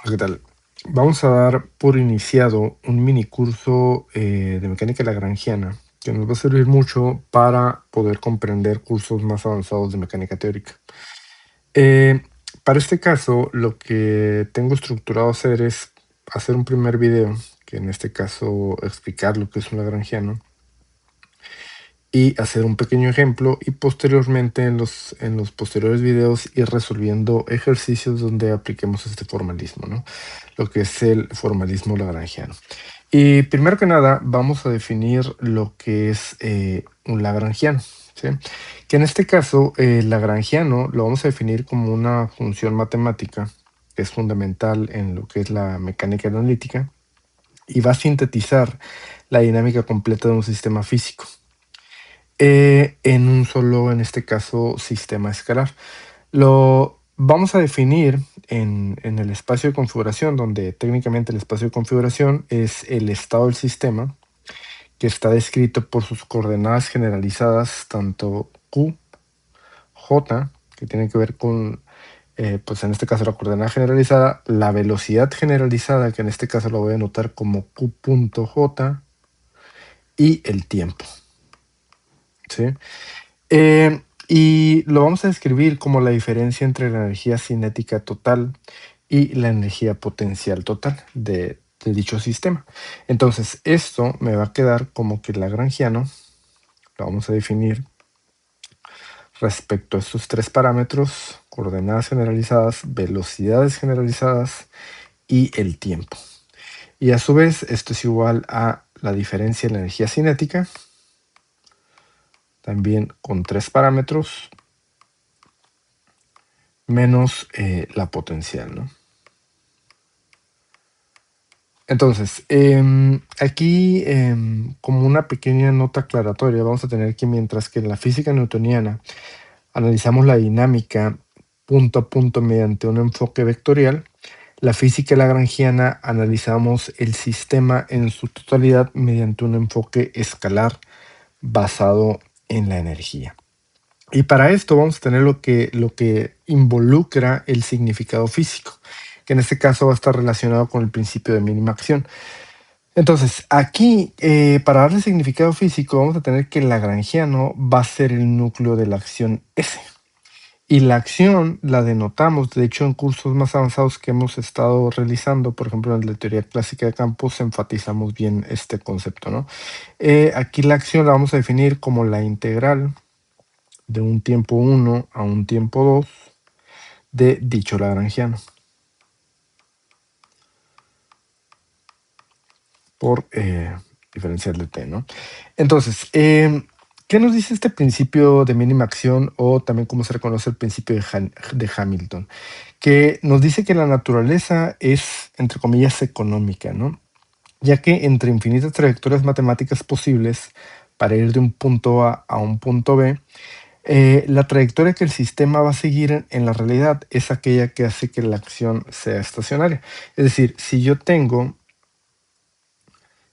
¿Qué tal? Vamos a dar por iniciado un mini curso de mecánica lagrangiana que nos va a servir mucho para poder comprender cursos más avanzados de mecánica teórica. Eh, para este caso, lo que tengo estructurado hacer es hacer un primer video, que en este caso explicar lo que es un lagrangiano, y hacer un pequeño ejemplo y posteriormente en los posteriores videos ir resolviendo ejercicios donde apliquemos este formalismo, ¿no? Lo que es el formalismo lagrangiano. Y primero que nada vamos a definir lo que es un lagrangiano, ¿sí? Que en este caso el lagrangiano lo vamos a definir como una función matemática que es fundamental en lo que es la mecánica analítica y va a sintetizar la dinámica completa de un sistema físico en un solo, en este caso, sistema escalar. Lo vamos a definir en el espacio de configuración, donde técnicamente el espacio de configuración es el estado del sistema, que está descrito por sus coordenadas generalizadas, tanto Q, J, que tiene que ver con, pues en este caso la coordenada generalizada, la velocidad generalizada, que en este caso lo voy a anotar como Q.J, y el tiempo, ¿sí? Y lo vamos a describir como la diferencia entre la energía cinética total y la energía potencial total de dicho sistema. Entonces, esto me va a quedar como que el lagrangiano lo vamos a definir respecto a estos tres parámetros: coordenadas generalizadas, velocidades generalizadas y el tiempo. Y a su vez, esto es igual a la diferencia en la energía cinética, también con tres parámetros, menos la potencial, ¿no? Entonces, aquí, como una pequeña nota aclaratoria, vamos a tener que mientras que en la física newtoniana analizamos la dinámica punto a punto mediante un enfoque vectorial, la física lagrangiana analizamos el sistema en su totalidad mediante un enfoque escalar basado en la energía. Y para esto vamos a tener lo que involucra el significado físico, que en este caso va a estar relacionado con el principio de mínima acción. Entonces, aquí, para darle significado físico, vamos a tener que el lagrangiano va a ser el núcleo de la acción S. Y la acción la denotamos, de hecho, en cursos más avanzados que hemos estado realizando, por ejemplo, en la teoría clásica de campos, enfatizamos bien este concepto, ¿no? Aquí la acción la vamos a definir como la integral de un tiempo 1 a un tiempo 2 de dicho lagrangiano por diferencial de t, ¿no? Entonces, ¿qué nos dice este principio de mínima acción o también cómo se reconoce el principio de Hamilton? Que nos dice que la naturaleza es, entre comillas, económica, ¿no? Ya que entre infinitas trayectorias matemáticas posibles para ir de un punto A a un punto B, la trayectoria que el sistema va a seguir en la realidad es aquella que hace que la acción sea estacionaria. Es decir, si yo tengo,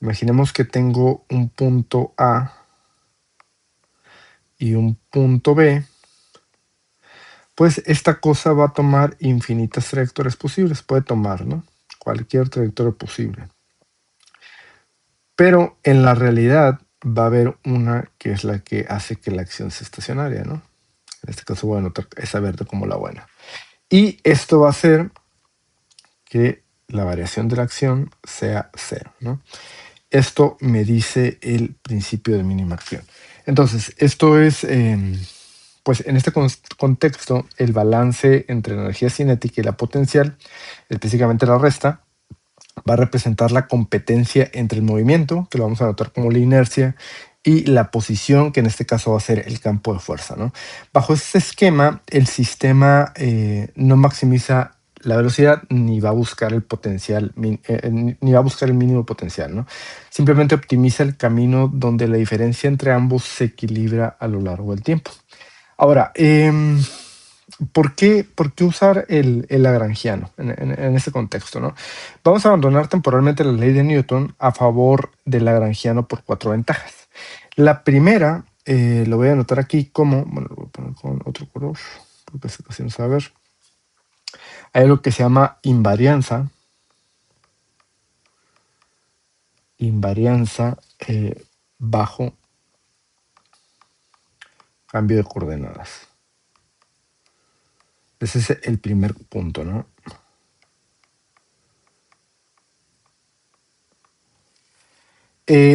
imaginemos que tengo un punto A y un punto B, pues esta cosa va a tomar infinitas trayectorias posibles. Puede tomar, ¿no? Cualquier trayectoria posible. Pero en la realidad va a haber una que es la que hace que la acción sea estacionaria, ¿no? En este caso voy a anotar esa verde como la buena. Y esto va a hacer que la variación de la acción sea cero, ¿no? Esto me dice el principio de mínima acción. Entonces, esto es, pues en este contexto, el balance entre la energía cinética y la potencial, específicamente la resta, va a representar la competencia entre el movimiento, que lo vamos a anotar como la inercia, y la posición, que en este caso va a ser el campo de fuerza, ¿no? Bajo este esquema, el sistema no maximiza la velocidad ni va a buscar el potencial, ni va a buscar el mínimo potencial, ¿no? Simplemente optimiza el camino donde la diferencia entre ambos se equilibra a lo largo del tiempo. Ahora, ¿por qué usar el lagrangiano en este contexto, ¿no? Vamos a abandonar temporalmente la ley de Newton a favor del lagrangiano por cuatro ventajas. La primera, lo voy a anotar aquí como, bueno, lo voy a poner con otro color, porque así no se va a ver. Hay algo que se llama invarianza bajo cambio de coordenadas. Ese es el primer punto, ¿no?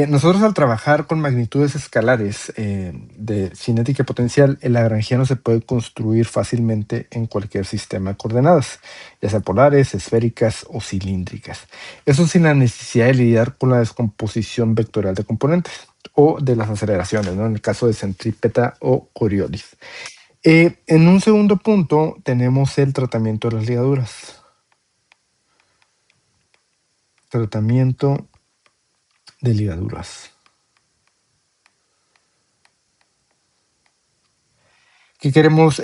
Nosotros al trabajar con magnitudes escalares de cinética potencial, el lagrangiano se puede construir fácilmente en cualquier sistema de coordenadas, ya sea polares, esféricas o cilíndricas. Eso sin la necesidad de lidiar con la descomposición vectorial de componentes o de las aceleraciones, ¿no? En el caso de centrípeta o Coriolis. En un segundo punto tenemos el tratamiento de las ligaduras. Tratamiento de ligaduras. ¿Qué queremos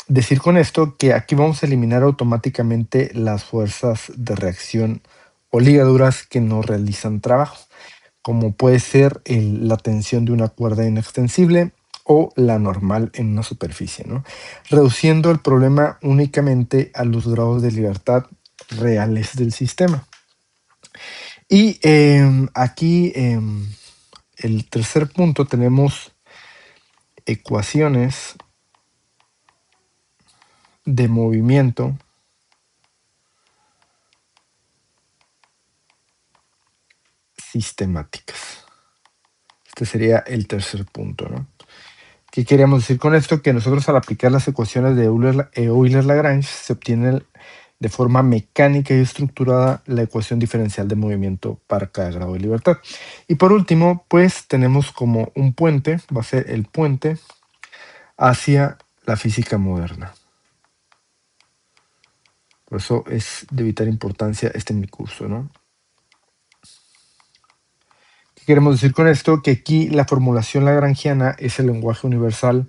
decir con esto? Que aquí vamos a eliminar automáticamente las fuerzas de reacción o ligaduras que no realizan trabajo, como puede ser la tensión de una cuerda inextensible o la normal en una superficie, ¿no? Reduciendo el problema únicamente a los grados de libertad reales del sistema. Y aquí, el tercer punto, tenemos ecuaciones de movimiento sistemáticas. Este sería el tercer punto, ¿no? ¿Qué queríamos decir con esto? Que nosotros al aplicar las ecuaciones de Euler-Lagrange se obtiene de forma mecánica y estructurada la ecuación diferencial de movimiento para cada grado de libertad. Y por último, pues tenemos como un puente, va a ser el puente hacia la física moderna. Por eso es de vital importancia este mi curso, ¿no? ¿Qué queremos decir con esto? Que aquí la formulación lagrangiana es el lenguaje universal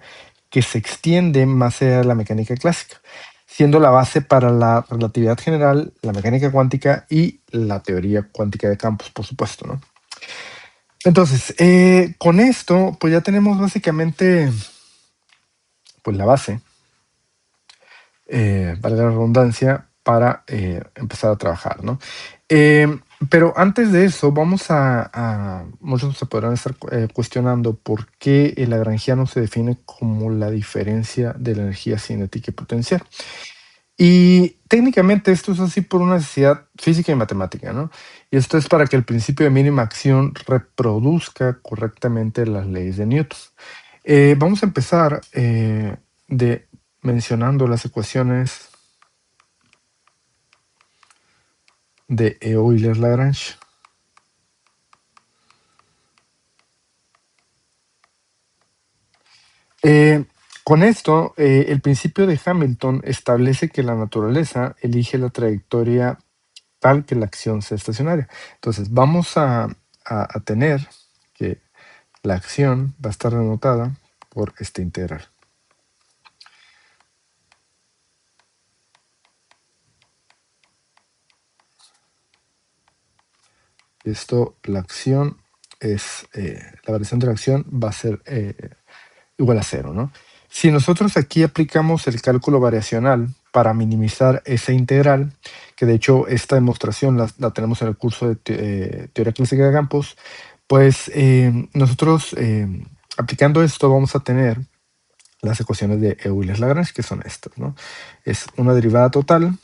que se extiende más allá de la mecánica clásica, siendo la base para la relatividad general, la mecánica cuántica y la teoría cuántica de campos, por supuesto, ¿no? Entonces, con esto, pues ya tenemos básicamente pues la base, valga la redundancia, para empezar a trabajar, ¿no? Pero antes de eso, muchos se podrán estar cuestionando por qué el lagrangiano se define como la diferencia de la energía cinética y potencial. Y técnicamente esto es así por una necesidad física y matemática, ¿no? Y esto es para que el principio de mínima acción reproduzca correctamente las leyes de Newton. Vamos a empezar mencionando las ecuaciones de Euler-Lagrange. Con esto, el principio de Hamilton establece que la naturaleza elige la trayectoria tal que la acción sea estacionaria. Entonces, vamos a tener que la acción va a estar denotada por esta integral. Esto, la acción es, la variación de la acción va a ser igual a cero, ¿no? Si nosotros aquí aplicamos el cálculo variacional para minimizar esa integral, que de hecho esta demostración la tenemos en el curso de teoría clásica de campos, pues nosotros aplicando esto vamos a tener las ecuaciones de Euler-Lagrange, que son estas, ¿no? Es una derivada total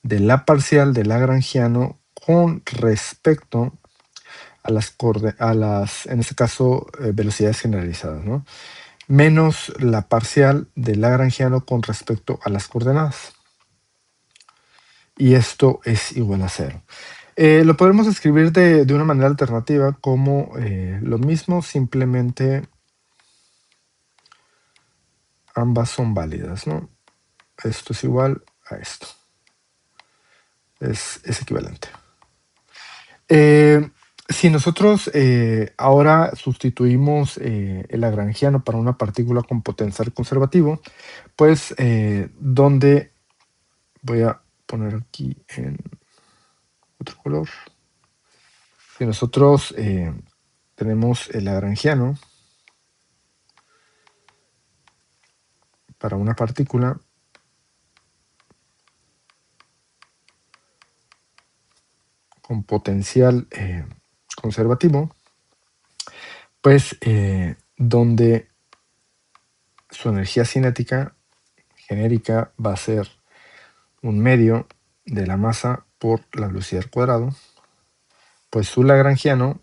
de la parcial del lagrangiano con respecto a las en este caso, velocidades generalizadas, ¿no? Menos la parcial del lagrangiano con respecto a las coordenadas. Y esto es igual a cero. Lo podemos escribir de una manera alternativa como lo mismo, simplemente ambas son válidas, ¿no? Esto es igual a esto. Es equivalente. Si nosotros ahora sustituimos el lagrangiano para una partícula con potencial conservativo, pues donde voy a poner aquí en otro color. Si nosotros tenemos el lagrangiano para una partícula con potencial conservativo, pues donde su energía cinética genérica va a ser un medio de la masa por la velocidad al cuadrado, pues su lagrangiano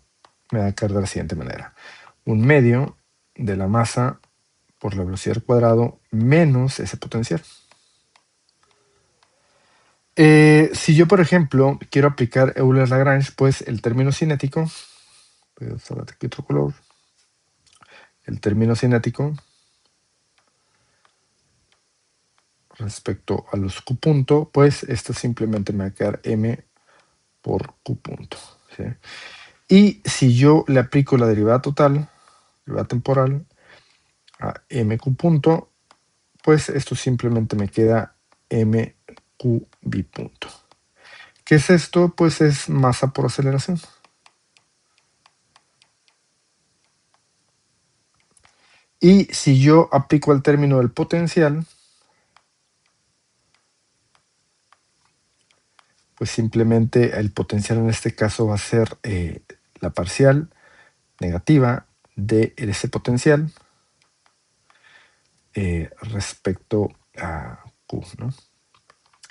me va a quedar de la siguiente manera. Un medio de la masa por la velocidad al cuadrado menos ese potencial. Si yo, por ejemplo, quiero aplicar Euler-Lagrange, pues el término cinético, voy a usar aquí otro color, el término cinético respecto a los Q punto, pues esto simplemente me va a quedar M por Q punto. ¿Sí? Y si yo le aplico la derivada total, derivada temporal, a MQ punto, pues esto simplemente me queda MQ bipunto. ¿Qué es esto? Pues es masa por aceleración. Y si yo aplico el término del potencial, pues simplemente el potencial en este caso va a ser la parcial negativa de ese potencial respecto a Q, ¿no?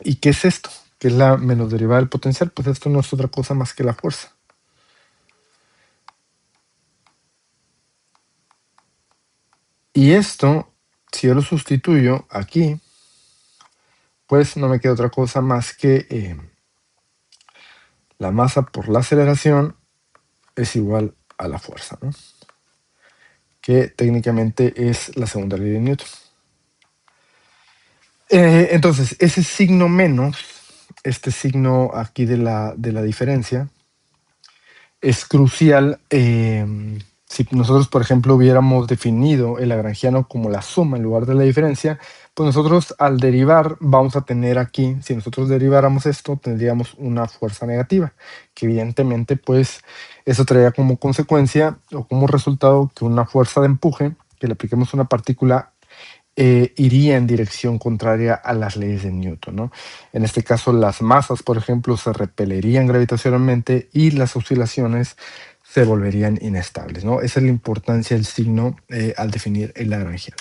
¿Y qué es esto? ¿Qué es la menos derivada del potencial? Pues esto no es otra cosa más que la fuerza. Y esto, si yo lo sustituyo aquí, pues no me queda otra cosa más que la masa por la aceleración es igual a la fuerza, ¿no? Que técnicamente es la segunda ley de Newton. Entonces, ese signo menos, este signo aquí de la diferencia, es crucial si nosotros, por ejemplo, hubiéramos definido el lagrangiano como la suma en lugar de la diferencia, pues nosotros al derivar vamos a tener aquí, si nosotros deriváramos esto, tendríamos una fuerza negativa, que evidentemente pues eso traería como consecuencia o como resultado que una fuerza de empuje, que le apliquemos a una partícula, iría en dirección contraria a las leyes de Newton, ¿no? En este caso, las masas, por ejemplo, se repelerían gravitacionalmente y las oscilaciones se volverían inestables, ¿no? Esa es la importancia del signo al definir el lagrangiano.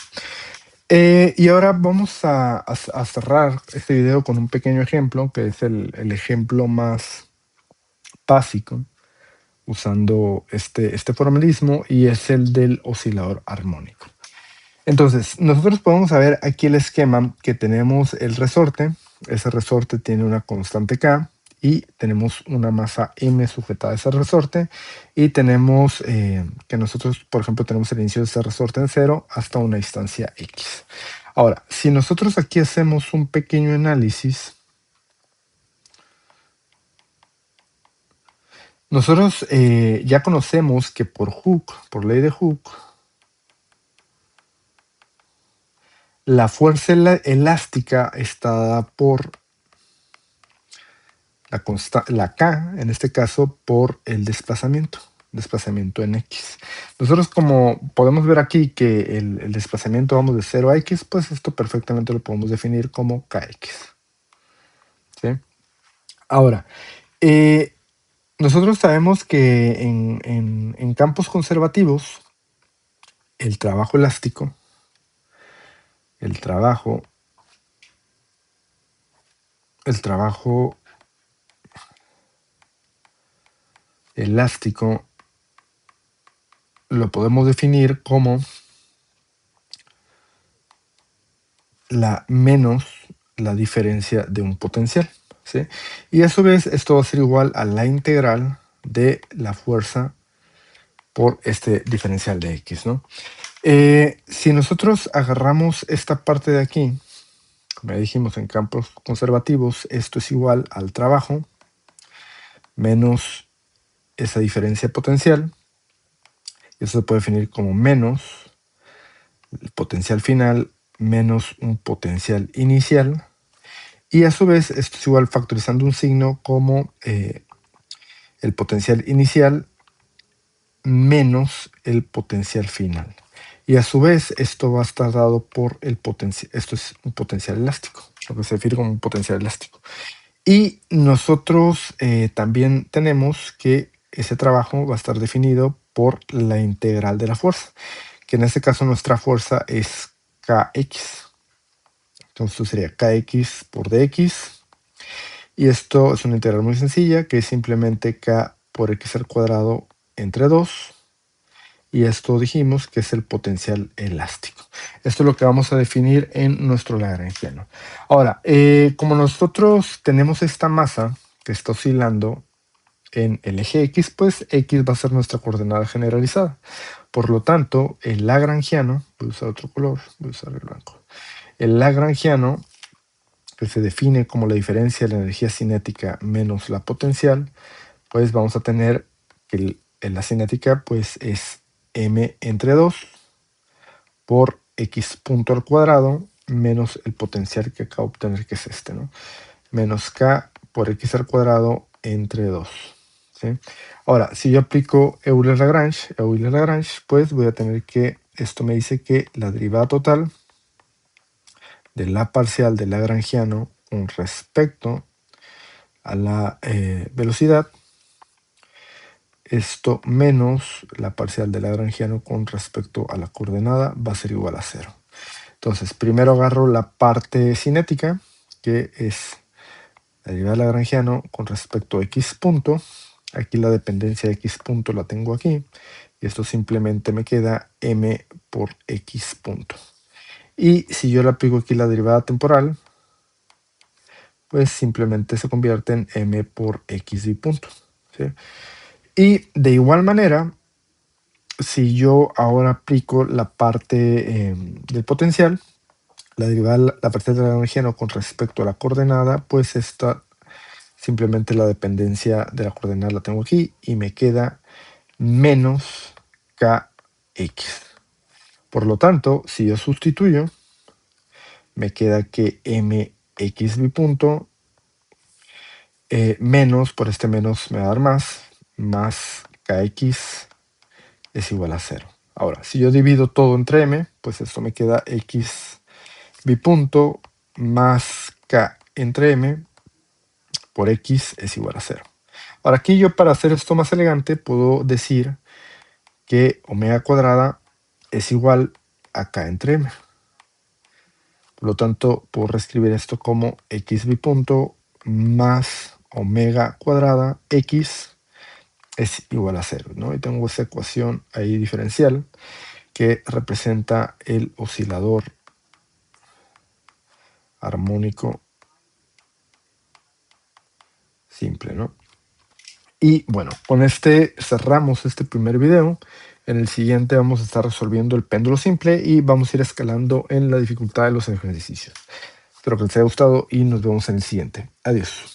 Y ahora vamos a cerrar este video con un pequeño ejemplo, que es el ejemplo más básico, usando este formalismo, y es el del oscilador armónico. Entonces, nosotros podemos ver aquí el esquema que tenemos el resorte. Ese resorte tiene una constante K y tenemos una masa M sujetada a ese resorte. Y tenemos que nosotros, por ejemplo, tenemos el inicio de ese resorte en 0 hasta una distancia X. Ahora, si nosotros aquí hacemos un pequeño análisis, nosotros ya conocemos que por Hooke, por ley de Hooke, la fuerza elástica está dada por la K, en este caso, por el desplazamiento en X. Nosotros, como podemos ver aquí que el desplazamiento vamos de 0 a X, pues esto perfectamente lo podemos definir como KX. ¿Sí? Ahora, nosotros sabemos que en campos conservativos, el trabajo elástico, el trabajo elástico lo podemos definir como menos la diferencia de un potencial, ¿sí? Y a su vez esto va a ser igual a la integral de la fuerza por este diferencial de X, ¿no? Si nosotros agarramos esta parte de aquí, como ya dijimos en campos conservativos, esto es igual al trabajo menos esa diferencia potencial, y eso se puede definir como menos el potencial final menos un potencial inicial, y a su vez esto es igual factorizando un signo como el potencial inicial menos el potencial final. Y a su vez esto va a estar dado por el potencial, esto es un potencial elástico, lo que se refiere como un potencial elástico. Y nosotros también tenemos que ese trabajo va a estar definido por la integral de la fuerza, que en este caso nuestra fuerza es Kx. Entonces esto sería Kx por dx. Y esto es una integral muy sencilla, que es simplemente K por x al cuadrado entre 2. Y esto dijimos que es el potencial elástico. Esto es lo que vamos a definir en nuestro lagrangiano. Ahora, como nosotros tenemos esta masa que está oscilando en el eje X, pues X va a ser nuestra coordenada generalizada. Por lo tanto, el lagrangiano, voy a usar otro color, voy a usar el blanco. El lagrangiano, que se define como la diferencia de la energía cinética menos la potencial, pues vamos a tener que la cinética pues es m entre 2 por x punto al cuadrado menos el potencial que acabo de obtener, que es este, ¿no? Menos k por x al cuadrado entre 2. ¿Sí? Ahora, si yo aplico Euler-Lagrange, pues voy a tener que, esto me dice que la derivada total de la parcial del lagrangiano con respecto a la velocidad, esto menos la parcial del lagrangiano con respecto a la coordenada va a ser igual a 0. Entonces, primero agarro la parte cinética, que es la derivada del lagrangiano con respecto a x punto. Aquí la dependencia de x punto la tengo aquí. Y esto simplemente me queda m por x punto. Y si yo le aplico aquí la derivada temporal, pues simplemente se convierte en m por x punto. ¿Sí? Y de igual manera, si yo ahora aplico la parte del potencial, la derivada, la parcial del lagrangiano con respecto a la coordenada, pues esta simplemente la dependencia de la coordenada la tengo aquí y me queda menos kx. Por lo tanto, si yo sustituyo, me queda que mx punto menos, por este menos me va a dar más kx es igual a 0. Ahora, si yo divido todo entre m, pues esto me queda x punto más k entre m por x es igual a 0. Ahora aquí yo, para hacer esto más elegante, puedo decir que omega cuadrada es igual a k entre m. Por lo tanto, puedo reescribir esto como x punto más omega cuadrada x es igual a 0, ¿no? Y tengo esa ecuación ahí diferencial que representa el oscilador armónico simple, ¿no? Y bueno, con este cerramos este primer video. En el siguiente vamos a estar resolviendo el péndulo simple y vamos a ir escalando en la dificultad de los ejercicios. Espero que les haya gustado y nos vemos en el siguiente. Adiós.